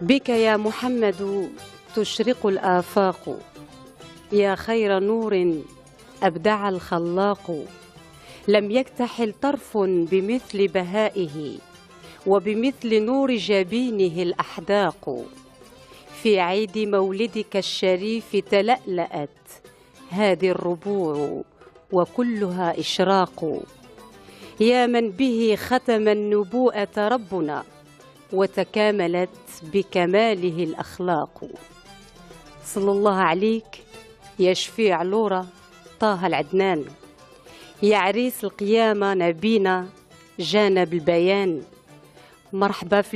بك يا محمد تشرق الآفاق، يا خير نور أبدع الخلاق. لم يكتحل طرف بمثل بهائه، وبمثل نور جبينه الأحداق. في عيد مولدك الشريف تلألأت هذه الربوع وكلها إشراق. يا من به ختم النبوءة ربنا، وتكاملت بكماله الأخلاق. صلى الله عليك يا شفيع لورا طه العدنان، يا عريس القيامة نبينا جانا بالبيان. مرحبا في